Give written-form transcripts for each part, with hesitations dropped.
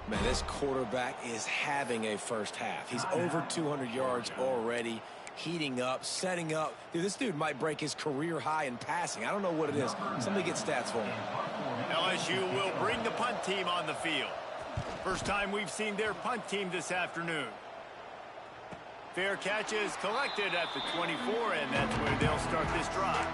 Man, this quarterback is having a first half. He's over 200 yards already, heating up, setting up. Dude, this dude might break his career high in passing. I don't know what it is. Somebody get stats for him. LSU will bring the punt team on the field. First time we've seen their punt team this afternoon. Fair catch is collected at the 24, and that's where they'll start this drive.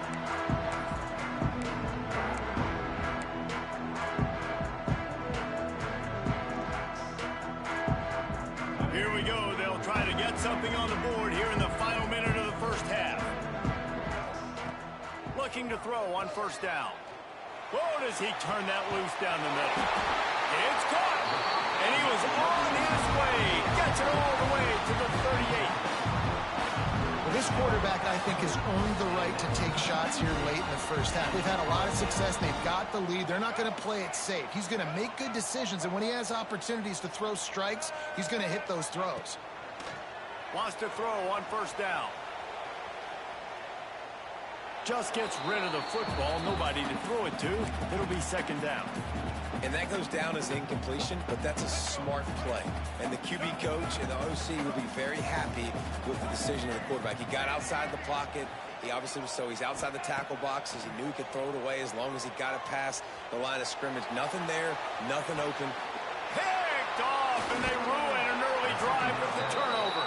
Here we go. They'll try to get something on the board here in the final minute of the first half. Looking to throw on first down. Oh, does he turn that loose down the middle? It's caught. And he was on his way. Gets it all the way to the 38. Well, this quarterback, I think, has earned the right to take shots here late in the first half. They've had a lot of success. They've got the lead. They're not going to play it safe. He's going to make good decisions, and when he has opportunities to throw strikes, he's going to hit those throws. Wants to throw on first down. Just gets rid of the football. Nobody to throw it to. It'll be second down. And that goes down as incompletion, but that's a smart play. And the QB coach and the OC will be very happy with the decision of the quarterback. He got outside the pocket. He obviously was so he's outside the tackle boxes. He knew he could throw it away as long as he got it past the line of scrimmage. Nothing there, nothing open. Picked off, and they ruin an early drive with the turnover.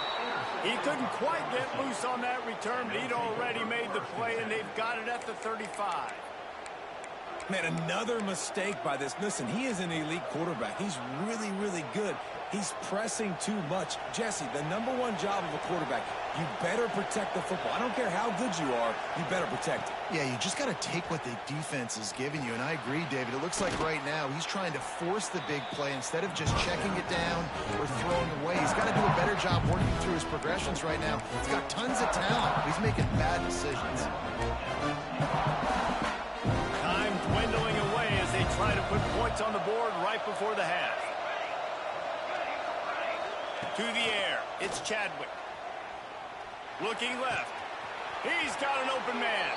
He couldn't quite get loose on that return, but he'd already made the play, and they've got it at the 35. Man, another mistake by this. Listen, he is an elite quarterback. He's really, really good. He's pressing too much. Jesse, the number one job of a quarterback, you better protect the football. I don't care how good you are, you better protect it. Yeah, you just got to take what the defense is giving you, and I agree, David. It looks like right now he's trying to force the big play instead of just checking it down or throwing away. He's got to do a better job working through his progressions right now. He's got tons of talent. He's making bad decisions. Time dwindling away as they try to put points on the board right before the half. To the air, it's Chadwick. Looking left. He's got an open man.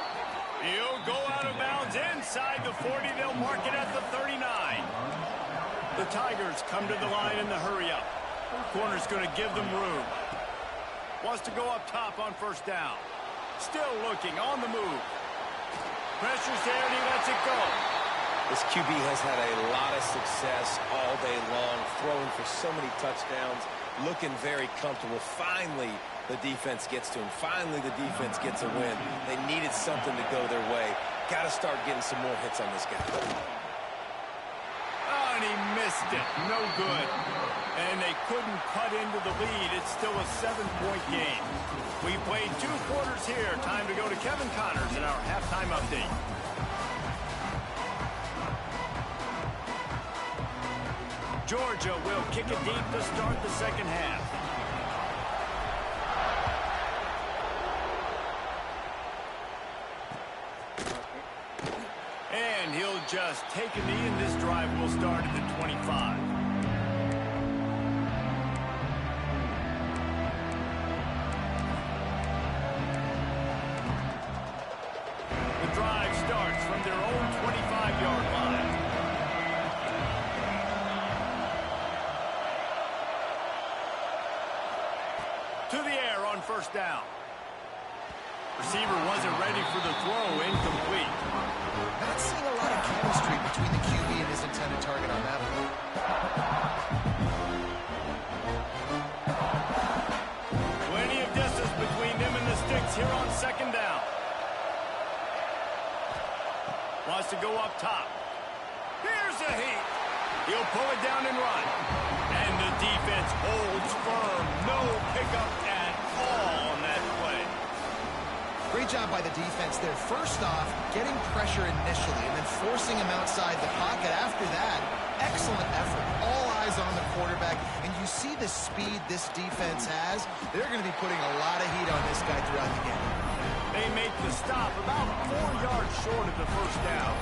He'll go out of bounds inside the 40. They'll mark it at the 39. The Tigers come to the line in the hurry-up. Corner's going to give them room. Wants to go up top on first down. Still looking, on the move. Pressure's there, and he lets it go. This QB has had a lot of success all day long, throwing for so many touchdowns, looking very comfortable. Finally, the defense gets to him. Finally, the defense gets a win. They needed something to go their way. Got to start getting some more hits on this guy. Oh, and he missed it. No good. And they couldn't cut into the lead. It's still a 7-point game. We played 2 quarters here. Time to go to Kevin Connors in our halftime update. Georgia will kick it deep to start the second half. And he'll just take a knee, and this drive will start at the 25. The drive starts from their own 25-yard line. To the air on first down. Receiver wasn't ready for the throw, incomplete. Not seeing a lot of chemistry between the QB and his intended target on that one. Plenty of distance between them and the sticks here on second down. Wants to go up top. Here's a heat. He'll pull it down and run. And the defense holds firm. No pickup at all on that play. Great job by the defense there. First off, getting pressure initially and then forcing him outside the pocket. After that, excellent effort. All eyes on the quarterback. And you see the speed this defense has. They're going to be putting a lot of heat on this guy throughout the game. They make the stop about 4 yards short of the first down.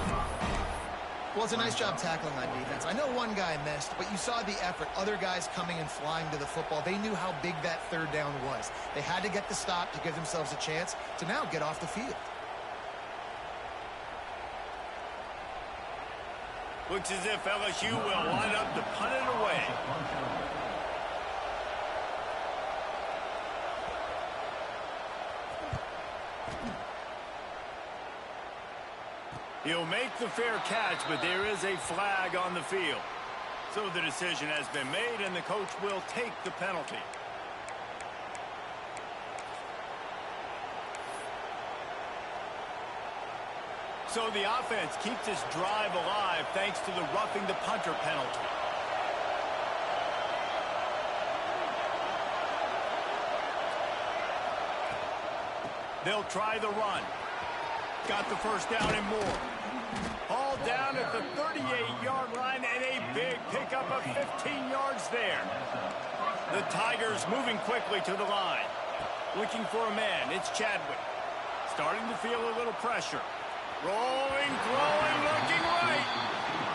Well, it's a nice job tackling on defense. I know one guy missed, but you saw the effort. Other guys coming and flying to the football. They knew how big that third down was. They had to get the stop to give themselves a chance to now get off the field. Looks as if LSU will line up to punt it away. He'll make the fair catch, but there is a flag on the field. So the decision has been made, and the coach will take the penalty. So the offense keeps this drive alive thanks to the roughing the punter penalty. They'll try the run. Got the first down and more. All down at the 38-yard line, and a big pickup of 15 yards there. The Tigers moving quickly to the line. Looking for a man. It's Chadwick. Starting to feel a little pressure. Rolling, throwing, looking right.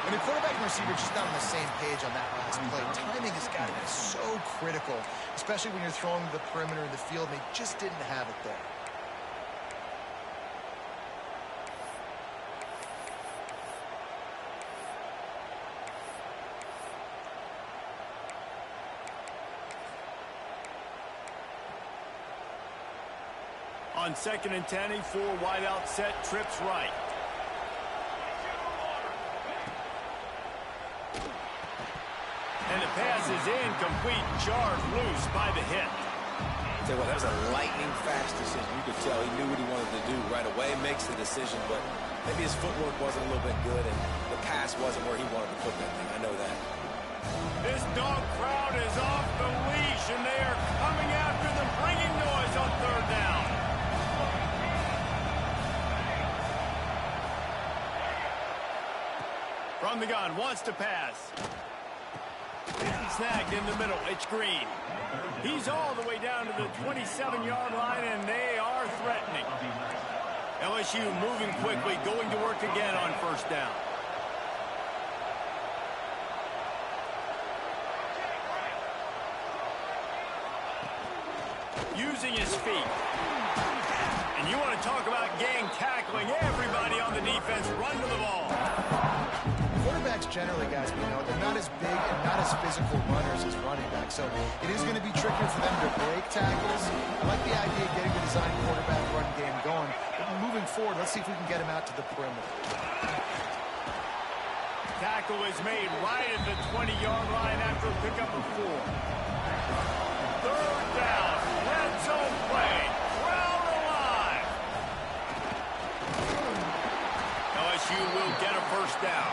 When the quarterback and receiver just not on the same page on that last play, timing has got to be so critical, especially when you're throwing to the perimeter of the field, and they just didn't have it there. On 2nd and 10, a 4-wide-out set, trips right. And the pass is incomplete, jarred loose by the hit. Tell you what, that was a lightning-fast decision. You could tell he knew what he wanted to do right away, makes the decision, but maybe his footwork wasn't a little bit good, and the pass wasn't where he wanted to put that thing. I know that. This dog crowd is off the leash, and they are coming after them, bringing noise on 3rd down. From the gun, wants to pass. Snagged in the middle, it's Green. He's all the way down to the 27-yard line, and they are threatening. LSU moving quickly, going to work again on 1st down. Using his feet. And you want to talk about gang tackling, everybody on the defense run to the ball. Quarterbacks generally, guys, they're not as big and not as physical runners as running backs, so it is going to be trickier for them to break tackles. I like the idea of getting the design quarterback run game going, but moving forward, let's see if we can get him out to the perimeter. Tackle is made right at the 20-yard line after a pickup of 4. 3rd down, red zone play, crowd alive. LSU will get a 1st down.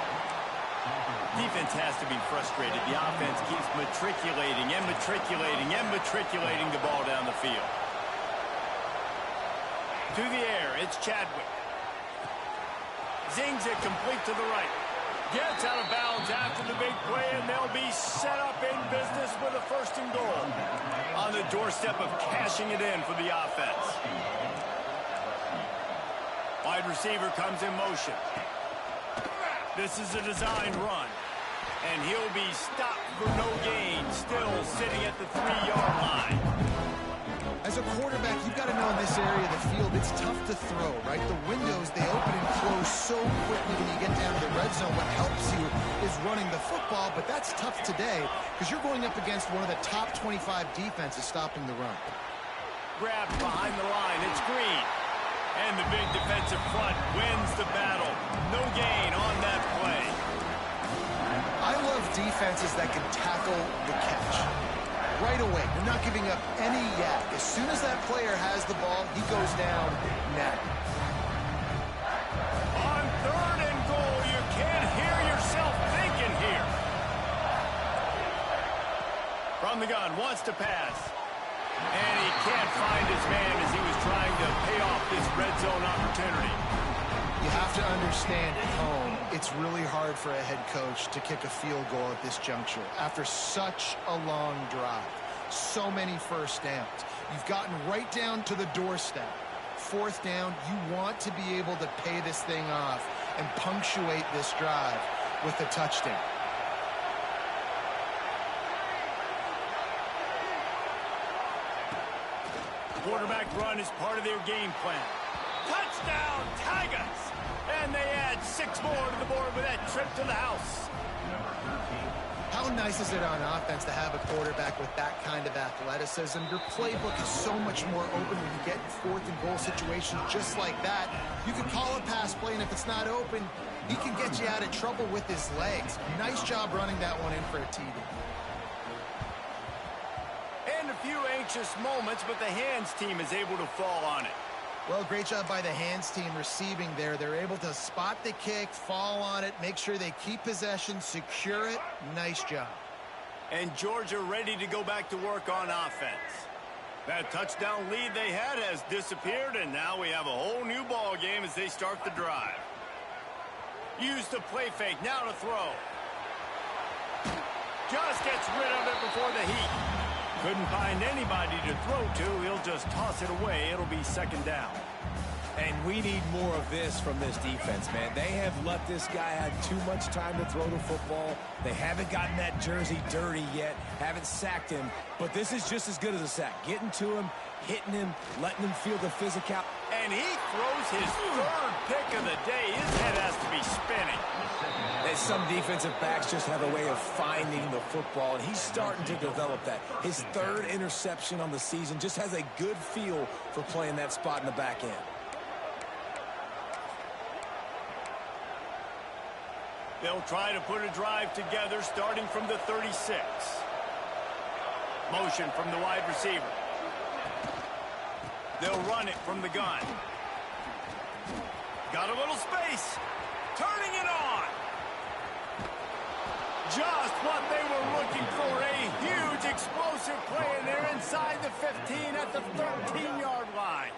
Defense has to be frustrated. The offense keeps matriculating and matriculating and matriculating the ball down the field. To the air, it's Chadwick. Zings it complete to the right. Gets out of bounds after the big play, and they'll be set up in business with a 1st and goal. On the doorstep of cashing it in for the offense. Wide receiver comes in motion. This is a designed run. And he'll be stopped for no gain, still sitting at the 3-yard line. As a quarterback, you've got to know in this area of the field, it's tough to throw, right? The windows, they open and close so quickly when you get down to the red zone. What helps you is running the football, but that's tough today because you're going up against one of the top 25 defenses stopping the run. Grabbed behind the line, it's Green. And the big defensive front wins the battle. No gain on that play. I love defenses that can tackle the catch. Right away, they're not giving up any yak. As soon as that player has the ball, he goes down now. On 3rd and goal, you can't hear yourself thinking here. From the gun, wants to pass. And he can't find his man as he was trying to pay off this red zone opportunity. You have to understand at home, it's really hard for a head coach to kick a field goal at this juncture after such a long drive. So many 1st downs. You've gotten right down to the doorstep. 4th down, you want to be able to pay this thing off and punctuate this drive with a touchdown. Quarterback run is part of their game plan. Touchdown, Tigers! And they add 6 more to the board with that trip to the house. How nice is it on offense to have a quarterback with that kind of athleticism? Your playbook is so much more open when you get in 4th and goal situations just like that. You can call a pass play, and if it's not open, he can get you out of trouble with his legs. Nice job running that one in for a TD. And a few anxious moments, but the hands team is able to fall on it. Well, great job by the hands team receiving there. They're able to spot the kick, fall on it, make sure they keep possession, secure it. Nice job. And Georgia ready to go back to work on offense. That touchdown lead they had has disappeared, and now we have a whole new ball game as they start the drive. Use the play fake, now to throw. Just gets rid of it before the heat. Couldn't find anybody to throw to. He'll just toss it away. It'll be 2nd down. And we need more of this from this defense, man. They have let this guy have too much time to throw the football. They haven't gotten that jersey dirty yet, haven't sacked him. But this is just as good as a sack. Getting to him, hitting him, letting him feel the physical. And he throws his 3rd pick of the day. His head has to be spinning. And some defensive backs just have a way of finding the football, and he's starting to develop that. His 3rd interception on the season, just has a good feel for playing that spot in the back end. They'll try to put a drive together starting from the 36. Motion from the wide receiver. They'll run it from the gun. Got a little space. Turning it on. Just what they were looking for. A huge explosive play, and they're inside the 15 at the 13-yard line.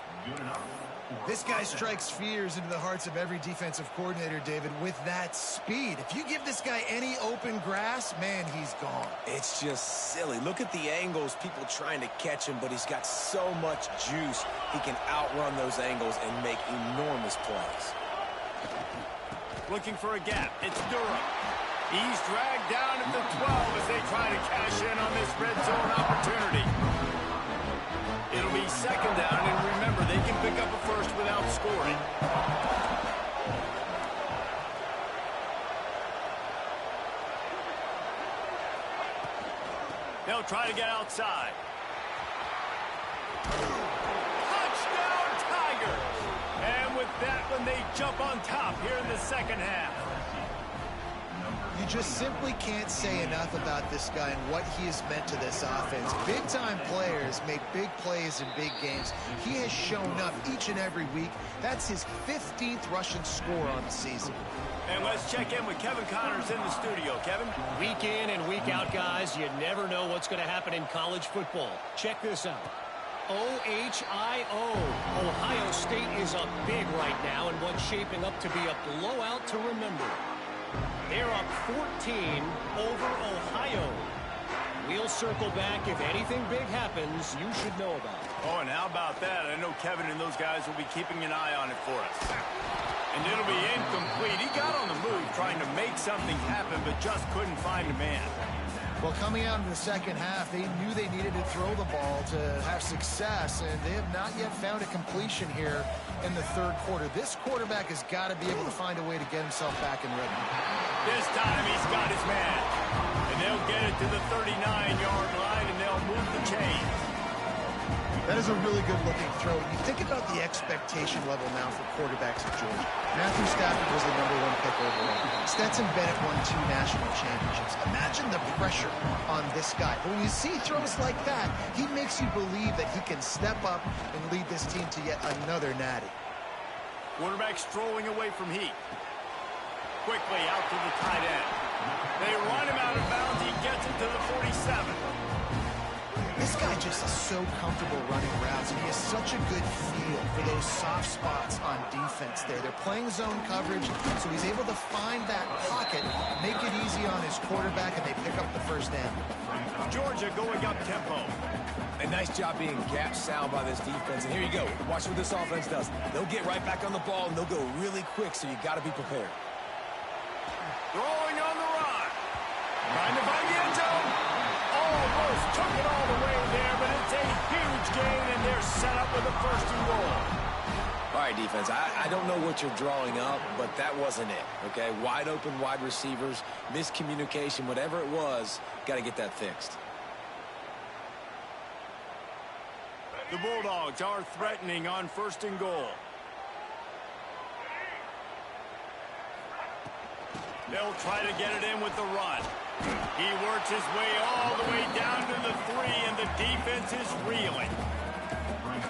This guy strikes fears into the hearts of every defensive coordinator, David, with that speed. If you give this guy any open grass, man, he's gone. It's just silly. Look at the angles, people trying to catch him, but he's got so much juice. He can outrun those angles and make enormous plays. Looking for a gap. It's Durham. He's dragged down at the 12 as they try to cash in on this red zone opportunity. It'll be 2nd down, and remember, they can pick up a first without scoring. They'll try to get outside. Touchdown, Tigers! And with that one, they jump on top here in the 2nd half. You just simply can't say enough about this guy and what he has meant to this offense. Big-time players make big plays in big games. He has shown up each and every week. That's his 15th rushing score on the season. And let's check in with Kevin Connors in the studio. Kevin? Week in and week out, guys, you never know what's going to happen in college football. Check this out. OHIO. Ohio State is up big right now, and what's shaping up to be a blowout to remember. They're up 14 over Ohio. We'll circle back. If anything big happens, you should know about it. Oh, and how about that? I know Kevin and those guys will be keeping an eye on it for us. And it'll be incomplete. He got on the move trying to make something happen, but just couldn't find a man. Well, coming out in the 2nd half, they knew they needed to throw the ball to have success, and they have not yet found a completion here in the 3rd quarter. This quarterback has got to be able to find a way to get himself back in rhythm. This time he's got his man. And they'll get it to the 39-yard line, and they'll move the chains. That is a really good-looking throw. You think about the expectation level now for quarterbacks at Georgia. Matthew Stafford was the #1 pick overall. Stetson Bennett won 2 national championships. Imagine the pressure on this guy. But when you see throws like that, he makes you believe that he can step up and lead this team to yet another natty. Quarterback strolling away from heat. Quickly out to the tight end. They run him out of bounds. He gets it to the 47. This guy just is so comfortable running routes, and he has such a good feel for those soft spots on defense there. They're playing zone coverage, so he's able to find that pocket, make it easy on his quarterback, and they pick up the 1st down. Georgia going up tempo. A nice job being gap sound by this defense. And here you go. Watch what this offense does. They'll get right back on the ball, and they'll go really quick, so you got to be prepared. Throwing on the run. Trying to find the end zone. Almost took it all the way there, but it's a huge gain, and they're set up with a 1st and goal. All right, defense, I don't know what you're drawing up, but that wasn't it, okay? Wide open wide receivers, miscommunication, whatever it was, got to get that fixed. The Bulldogs are threatening on 1st and goal. They'll try to get it in with the run. He works his way all the way down to the 3, and the defense is reeling.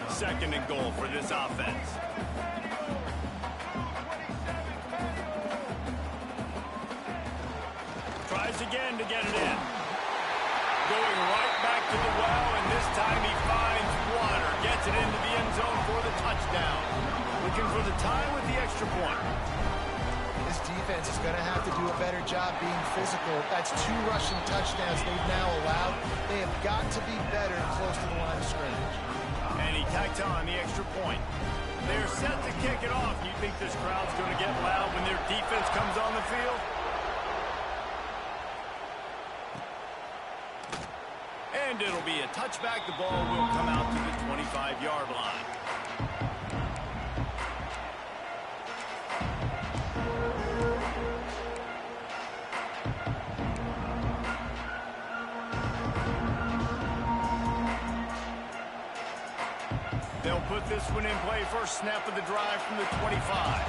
2nd and goal for this offense. Tries again to get it in. Going right back to the well, and this time he finds water. Gets it into the end zone for the touchdown. Looking for the time with the extra point. This defense is going to have to do a better job being physical. That's 2 rushing touchdowns they've now allowed. They have got to be better close to the line of scrimmage. And he tacked on the extra point. They're set to kick it off. You think this crowd's going to get loud when their defense comes on the field? And it'll be a touchback. The ball will come out to the 25-yard line. They'll put this one in play. First snap of the drive from the 25.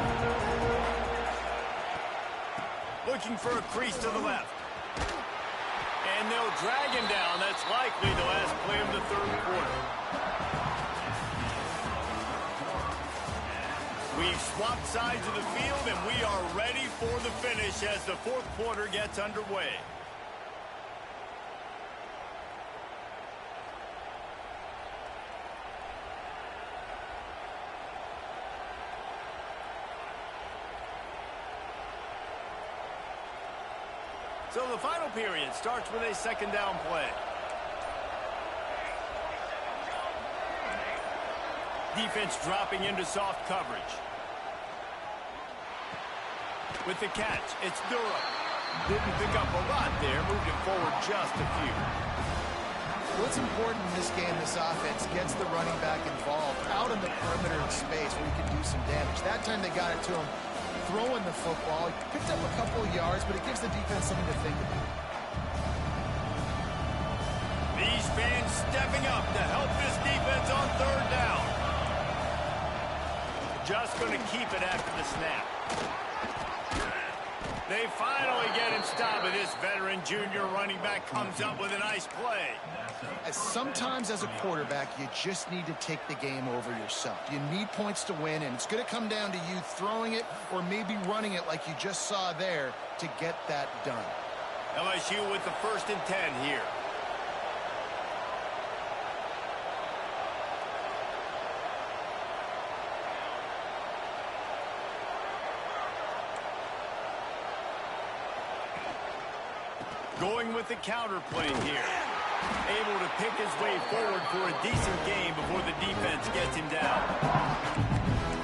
Looking for a crease to the left. And they'll drag him down. That's likely the last play of the 3rd quarter. We've swapped sides of the field, and we are ready for the finish as the 4th quarter gets underway. So the final period starts with a 2nd down play. Defense dropping into soft coverage. With the catch, it's Durham. Didn't pick up a lot there, moved it forward just a few. What's important in this game, this offense gets the running back involved out in the perimeter of space where he can do some damage. That time they got it to him throwing the football. He picked up a couple of yards, but it gives the defense something to think about. These fans stepping up to help this defense on 3rd down. Just going to keep it after the snap. They finally get him stopped, but this veteran junior running back comes up with a nice play. Sometimes as a quarterback, you just need to take the game over yourself. You need points to win, and it's going to come down to you throwing it or maybe running it like you just saw there to get that done. LSU with the 1st and 10 here. Going with the counter play here. Able to pick his way forward for a decent game before the defense gets him down.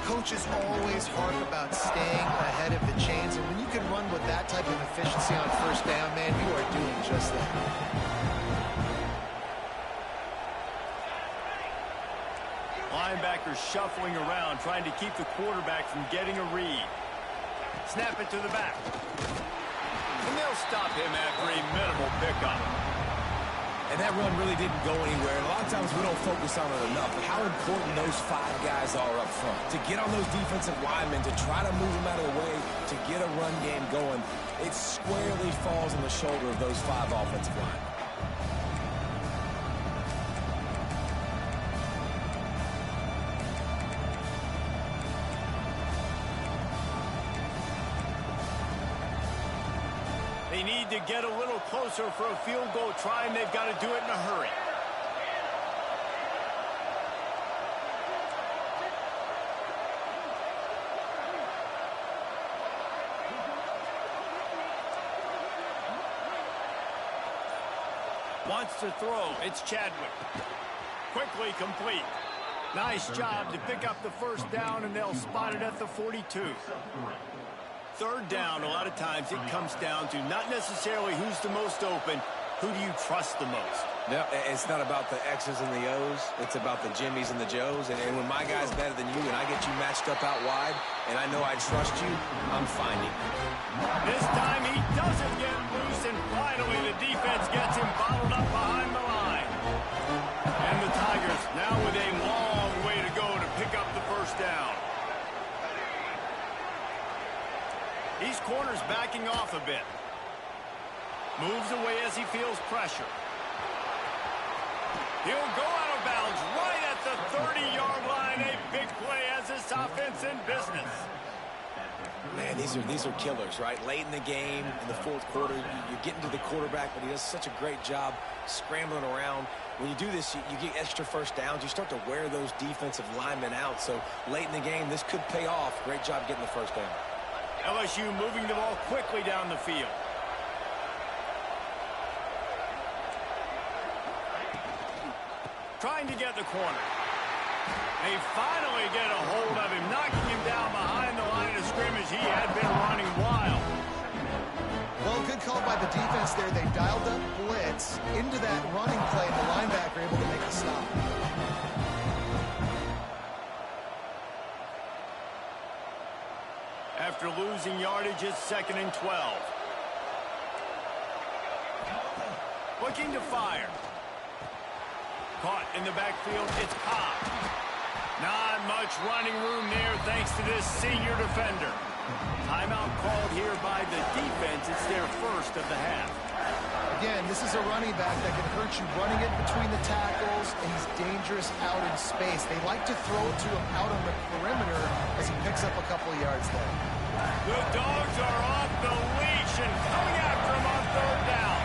Coaches always harp about staying ahead of the chains, and when you can run with that type of efficiency on 1st down, man, you are doing just that. Linebackers shuffling around, trying to keep the quarterback from getting a read. Snap it to the back. And they'll stop him after a minimal pickup. And that run really didn't go anywhere. And a lot of times we don't focus on it enough. But how important those 5 guys are up front. To get on those defensive linemen, to try to move them out of the way, to get a run game going, it squarely falls on the shoulder of those 5 offensive linemen. They need to get a little closer for a field goal try, and they've got to do it in a hurry. Wants to throw. It's Chadwick. Quickly complete. Nice job to pick up the 1st down, and they'll spot it at the 42. 3rd down, a lot of times it comes down to not necessarily who's the most open, Who do you trust the most? No, it's not about the X's and the O's. It's about the Jimmys and the Joes. And when my guy's better than you and I get you matched up out wide and I know I trust you, I'm finding. This time he doesn't get loose, and finally the defense gets him bottled up behind the line. And the Tigers now with a long way to go to pick up the first down. These corners backing off a bit. Moves away as he feels pressure. He'll go out of bounds right at the 30-yard line. A big play as this offense in business. Man, these are killers, right? Late in the game, in the fourth quarter, you're getting to the quarterback, but he does such a great job scrambling around. When you do this, you get extra first downs. You start to wear those defensive linemen out. So late in the game, this could pay off. Great job getting the first down. LSU moving the ball quickly down the field. Trying to get the corner. They finally get a hold of him, knocking him down behind the line of scrimmage. He had been running wild. Well, good call by the defense there. They dialed up blitz into that running play, and the linebacker able to make the stop. After losing yardage, it's 2nd and 12. Looking to fire. Caught in the backfield, it's Cobb. Not much running room there thanks to this senior defender. Timeout called here by the defense. It's their first of the half. Again, this is a running back that can hurt you running it between the tackles, and he's dangerous out in space. They like to throw it to him out on the perimeter as he picks up a couple of yards there. The Dogs are off the leash and coming after him on 3rd down.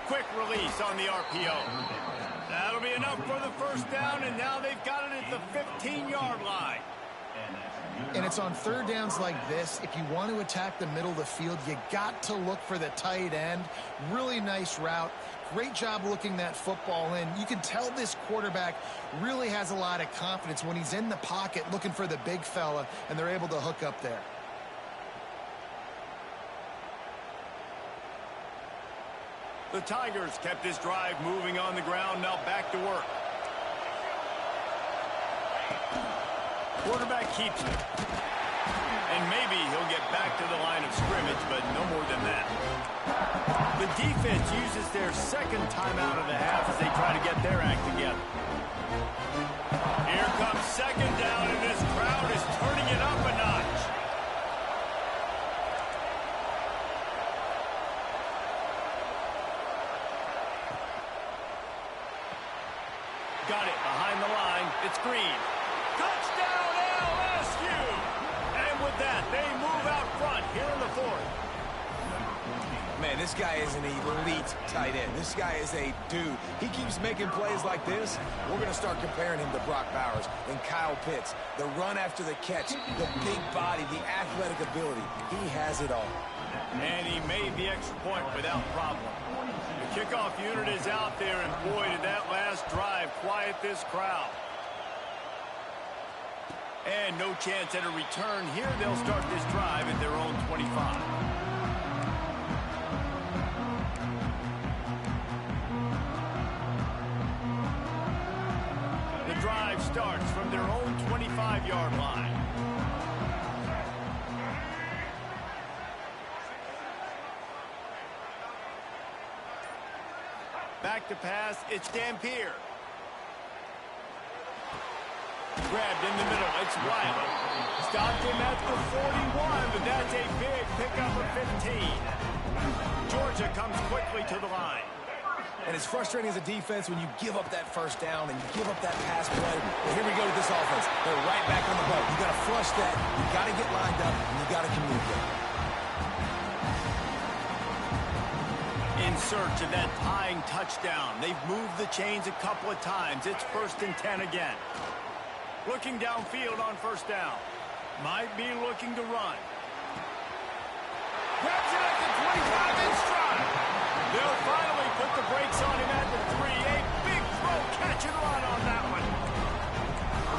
Quick release on the RPO. That'll be enough for the first down, and now they've got it at the 15-yard line. And it's on 3rd downs like this. If you want to attack the middle of the field, you got to look for the tight end. Really nice route. Great job looking that football in. You can tell this quarterback really has a lot of confidence when he's in the pocket looking for the big fella, and they're able to hook up there. The Tigers kept this drive moving on the ground. Now back to work. Quarterback keeps it. And maybe he'll get back to the line of scrimmage, but no more than that. The defense uses their 2nd timeout of the half as they try to get their act together. Here comes 2nd down, and this crowd is turning it up a notch. Got it behind the line. It's Green. Touchdown, LSU! And with that, they move out front here in the 4th. Man, this guy is an elite tight end. This guy is a dude. He keeps making plays like this. We're going to start comparing him to Brock Bowers and Kyle Pitts. The run after the catch, the big body, the athletic ability. He has it all. And he made the extra point without problem. The kickoff unit is out there, and boy, did that last drive quiet this crowd. And no chance at a return here. They'll start this drive at their own 25. The drive starts from their own 25-yard line. Back to pass, it's Dampier. Grabbed in the middle, it's Wiley. Stopped him at the 41, but that's a big pickup of 15. Georgia comes quickly to the line. And it's frustrating as a defense when you give up that first down and you give up that pass play. But here we go with this offense. They're right back on the boat. You got to flush that. You got to get lined up, and you got to communicate. In search of that tying touchdown. They've moved the chains a couple of times. It's 1st and 10 again. Looking downfield on 1st down. Might be looking to run. Grabs it at the 25 in stride. They'll finally put the brakes on him at the 3. A big throw, catch and run on that one.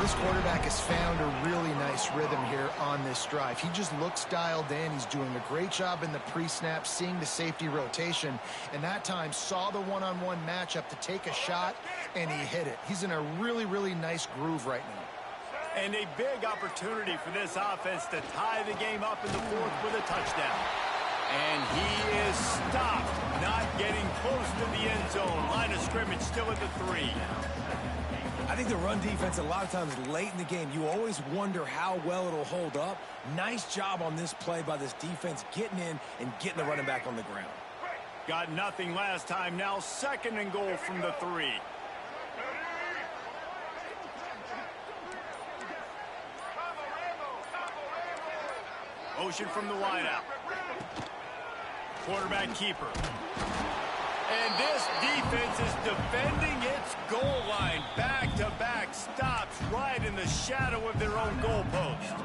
This quarterback has found a really nice rhythm here on this drive. He just looks dialed in. He's doing a great job in the pre-snap, seeing the safety rotation, and that time saw the one-on-one matchup to take a shot, and he hit it. He's in a really, really nice groove right now. And a big opportunity for this offense to tie the game up in the fourth with a touchdown. And he is stopped, not getting close to the end zone. Line of scrimmage still at the 3. I think the run defense a lot of times late in the game, you always wonder how well it'll hold up. Nice job on this play by this defense getting in and getting the running back on the ground. Got nothing last time. Now 2nd and goal from the 3. Motion from the wideout. Quarterback keeper. And this defense is defending its goal line. Back-to-back stops right in the shadow of their own goalpost.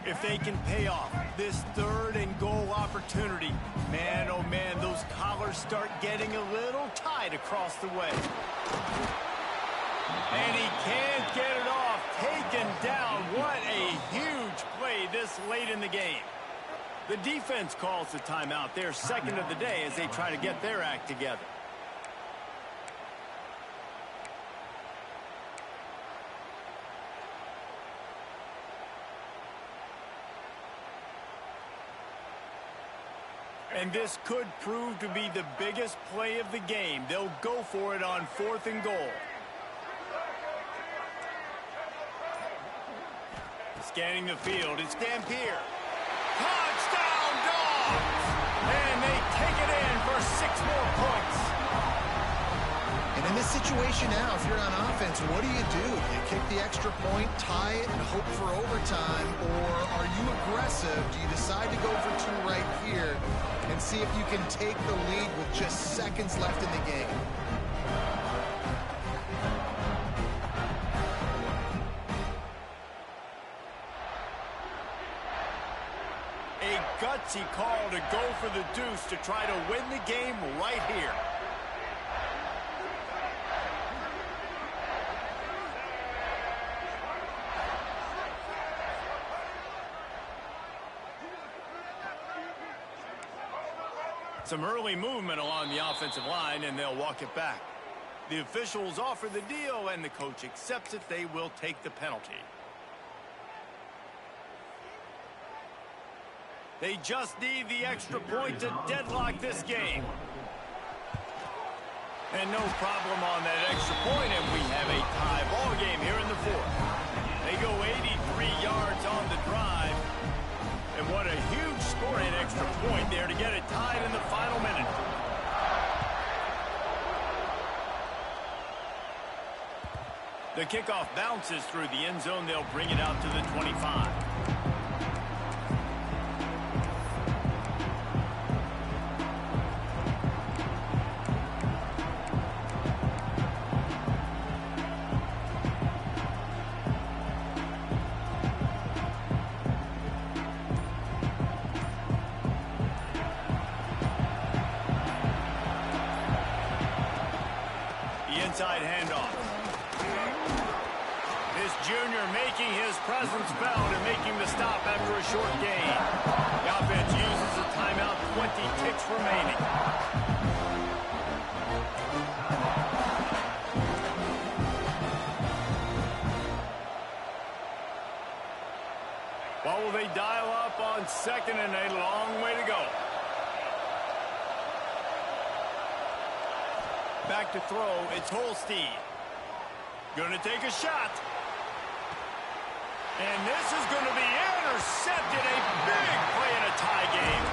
If they can pay off this 3rd and goal opportunity, man, oh man, those collars start getting a little tight across the way. And he can't get it off. Taken down. What a huge play this late in the game. The defense calls the timeout. Their 2nd of the day as they try to get their act together. And this could prove to be the biggest play of the game. They'll go for it on 4th and goal. Scanning the field, it's Dampier. Touchdown, Dogs! And they take it in for 6 more points. And in this situation now, if you're on offense, what do? You kick the extra point, tie it, and hope for overtime, or are you aggressive? Do you decide to go for 2 right here and see if you can take the lead with just seconds left in the game? A gutsy call to go for the deuce to try to win the game right here. Some early movement along the offensive line, and they'll walk it back. The officials offer the deal, and the coach accepts it. They will take the penalty. They just need the extra point to deadlock this game. And no problem on that extra point, and we have a tie ball game here in the 4th. They go 83 yards on the drive. And what a huge scoring extra point there to get it tied in the final minute. The kickoff bounces through the end zone. They'll bring it out to the 25. Inside handoff. This junior making his presence felt and making the stop after a short gain. The offense uses a timeout, 20 ticks remaining. What will they dial up on 2nd and a long way to go? Back to throw, it's Holstein. Gonna take a shot. And this is gonna be intercepted. A big play in a tie game.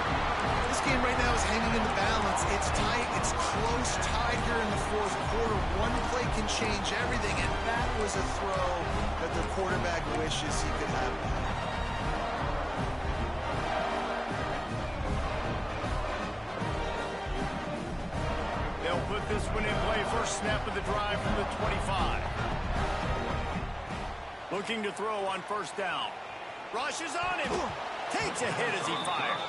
This game right now is hanging in the balance. It's tight, it's close, tied here in the 4th quarter. One play can change everything, and that was a throw that the quarterback wishes he could have back. Put this one in play. First snap of the drive from the 25. Looking to throw on first down. Rushes on him. Takes a hit as he fires.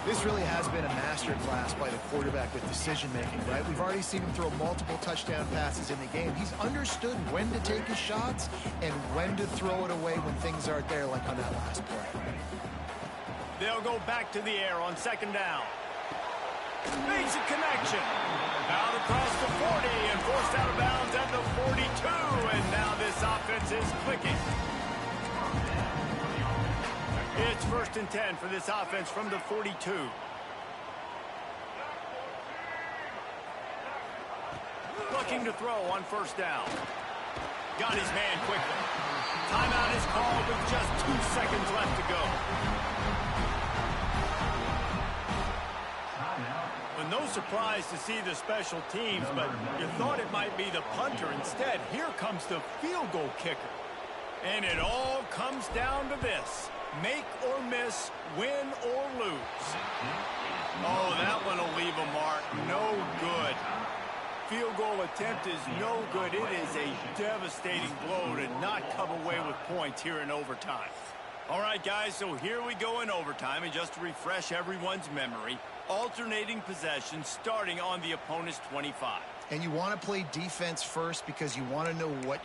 This really has been a master class by the quarterback with decision-making, right? We've already seen him throw multiple touchdown passes in the game. He's understood when to take his shots and when to throw it away when things aren't there, like on that last play. They'll go back to the air on second down. Makes a connection. Out across the 40 and forced out of bounds at the 42. And now this offense is clicking. It's 1st and 10 for this offense from the 42. Looking to throw on first down. Got his man quickly. Timeout is called with just 2 seconds left to go. Well, no surprise to see the special teams, but you thought it might be the punter. Instead, here comes the field goal kicker. And it all comes down to this. Make or miss, win or lose. Oh, that one will leave a mark. No good. Field goal attempt is no good. It is a devastating blow to not come away with points here in overtime. All right, guys, so here we go in overtime. And just to refresh everyone's memory, alternating possession starting on the opponent's 25. And you want to play defense first because you want to know what...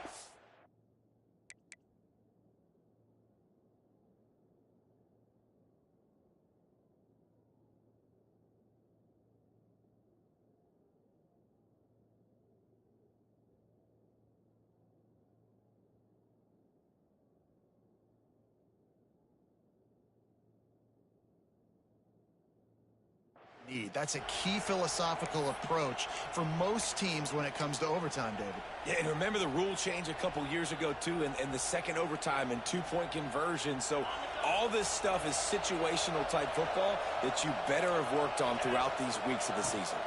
That's a key philosophical approach for most teams when it comes to overtime, David. Yeah, and remember the rule change a couple years ago, too, and the second overtime and two-point conversion. So all this stuff is situational type football that you better have worked on throughout these weeks of the season.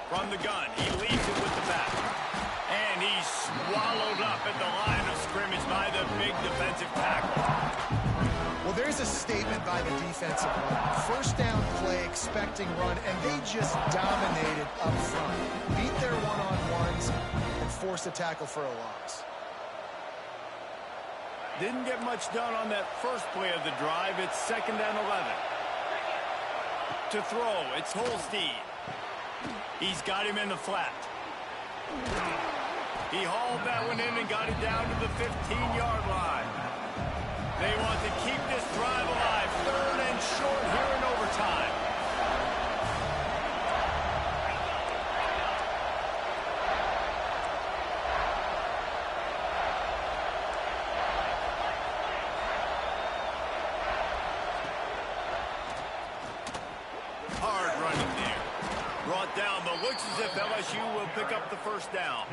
From the gun, he leads it with the back. And he's swallowed up at the line of scrimmage by the big defensive tackle. Well, there's a statement by the defensive line. First down play, expecting run, and they just dominated up front. Beat their one-on-ones and forced a tackle for a loss. Didn't get much done on that first play of the drive. It's 2nd and 11. To throw, it's Holstein. He's got him in the flat. He hauled that one in and got it down to the 15-yard line. They want to keep this drive alive. 3rd and short here in overtime. Hard running there. Brought down, but looks as if LSU will pick up the first down.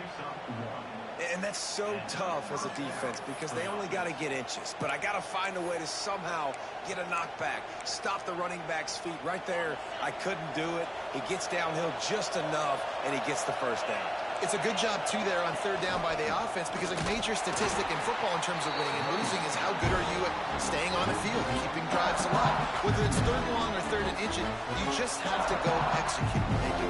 And that's so tough as a defense because they only got to get inches. But I got to find a way to somehow get a knockback, stop the running back's feet. Right there, I couldn't do it. He gets downhill just enough, and he gets the first down. It's a good job, too, there on 3rd down by the offense because a major statistic in football in terms of winning and losing is how good are you at staying on the field, keeping drives alive. Whether it's 3rd and long or 3rd and inches, you just have to go execute. They do.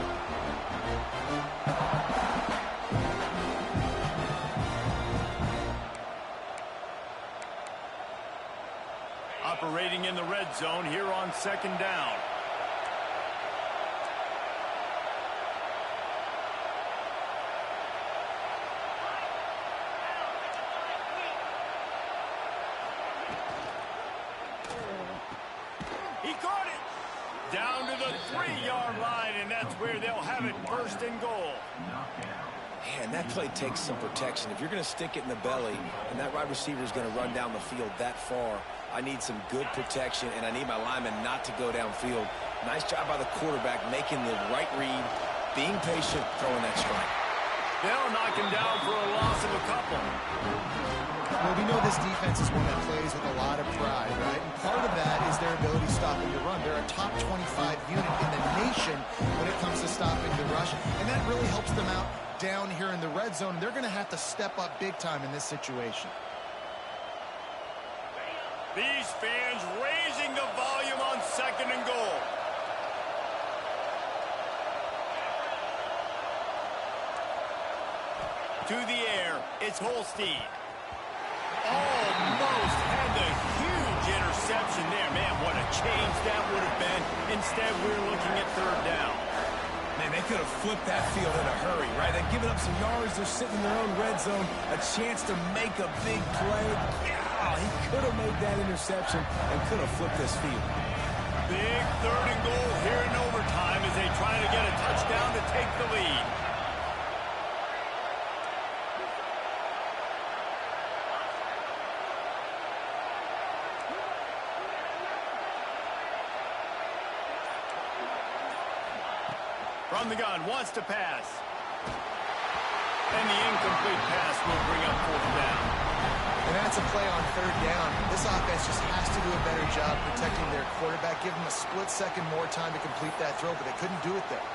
Operating in the red zone here on 2nd down. He caught it. Down to the 3-yard line, and that's where they'll have it 1st and goal. Man, that play takes some protection. If you're going to stick it in the belly and that wide receiver is going to run down the field that far, I need some good protection, and I need my lineman not to go downfield. Nice job by the quarterback making the right read, being patient, throwing that strike. They'll knock him down for a loss of a couple. Well, we know this defense is one that plays with a lot of pride, right? And part of that is their ability stopping the run. They're a top 25 unit in the nation when it comes to stopping the rush, and that really helps them out down here in the red zone. They're going to have to step up big time in this situation. These fans raising the volume on 2nd and goal. To the air, it's Holstein. Almost had the huge interception there. Man, what a change that would have been. Instead, we're looking at third down. Man, they could have flipped that field in a hurry, right? They've given up some yards. They're sitting in their own red zone. A chance to make a big play. Yeah, he could have made that interception and could have flipped this field. Big third and goal here in overtime as they try to get a touchdown to take the lead. From the gun, wants to pass. And the incomplete pass will bring up fourth down. And that's a play on third down. This offense just has to do a better job protecting their quarterback. Give them a split second more time to complete that throw, but they couldn't do it there.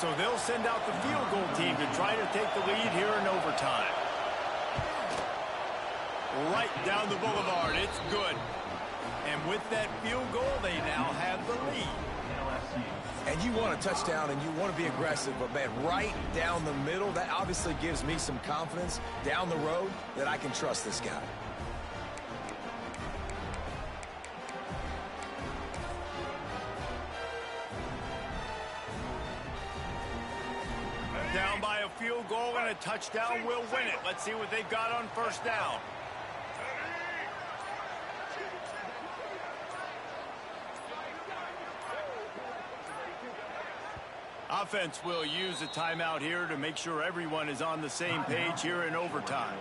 So they'll send out the field goal team to try to take the lead here in overtime. Right down the boulevard. It's good. And with that field goal, they now have the lead. And you want a touchdown and you want to be aggressive, but man, right down the middle, that obviously gives me some confidence down the road that I can trust this guy. Down by a field goal and a touchdown will win it. Let's see what they've got on first down. Offense will use a timeout here to make sure everyone is on the same page here in overtime.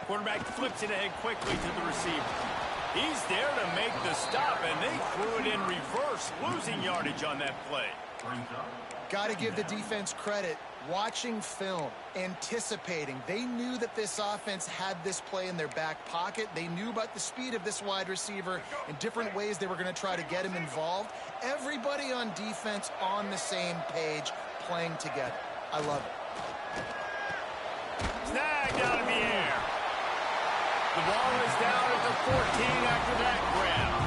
Quarterback flips it ahead quickly to the receiver. He's there to make the stop, and they threw it in reverse, losing yardage on that play. Got to give the defense credit. Watching film, anticipating. They knew that this offense had this play in their back pocket. They knew about the speed of this wide receiver and different ways they were going to try to get him involved. Everybody on defense on the same page, playing together. I love it. Snagged out of the air. The ball is down at the 14 after that grab.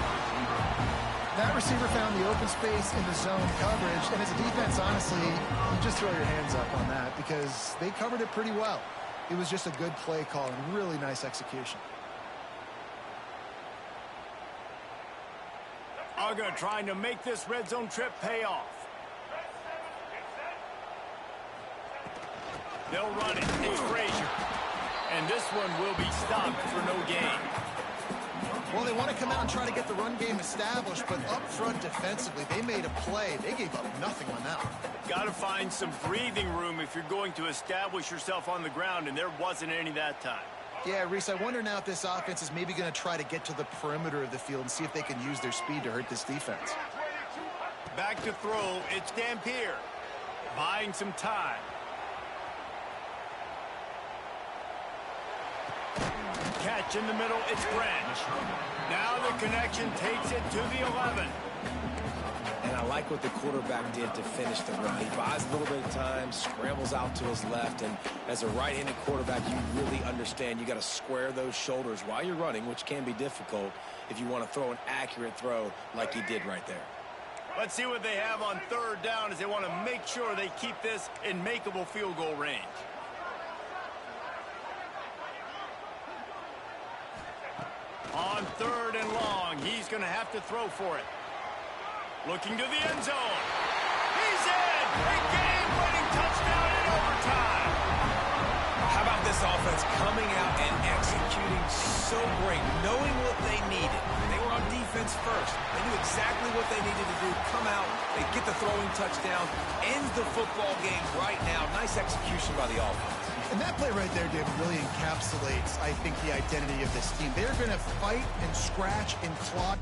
That receiver found the open space in the zone coverage, and as a defense, honestly, you just throw your hands up on that because they covered it pretty well. It was just a good play call and really nice execution. Uga trying to make this red zone trip pay off. They'll run it. It's Frazier. And this one will be stopped for no gain. Well, they want to come out and try to get the run game established, but up front defensively, they made a play. They gave up nothing on that one. Got to find some breathing room if you're going to establish yourself on the ground, and there wasn't any that time. Yeah, Reese, I wonder now if this offense is maybe going to try to get to the perimeter of the field and see if they can use their speed to hurt this defense. Back to throw, it's Dampier. Buying some time. Catch in the middle, it's Branch. Now the connection takes it to the 11. And I like what the quarterback did to finish the run. He buys a little bit of time, scrambles out to his left, and as a right-handed quarterback, you really understand you got to square those shoulders while you're running, which can be difficult if you want to throw an accurate throw like he did right there. Let's see what they have on third down as they want to make sure they keep this in makeable field goal range. On third and long, he's going to have to throw for it. Looking to the end zone. He's in! A game-winning touchdown in overtime. How about this offense coming out and executing so great, knowing what they needed. They were on defense first. They knew exactly what they needed to do. Come out, they get the throwing touchdown, ends the football game right now. Nice execution by the offense. And that play right there, David, really encapsulates, I think, the identity of this team. They're going to fight and scratch and claw.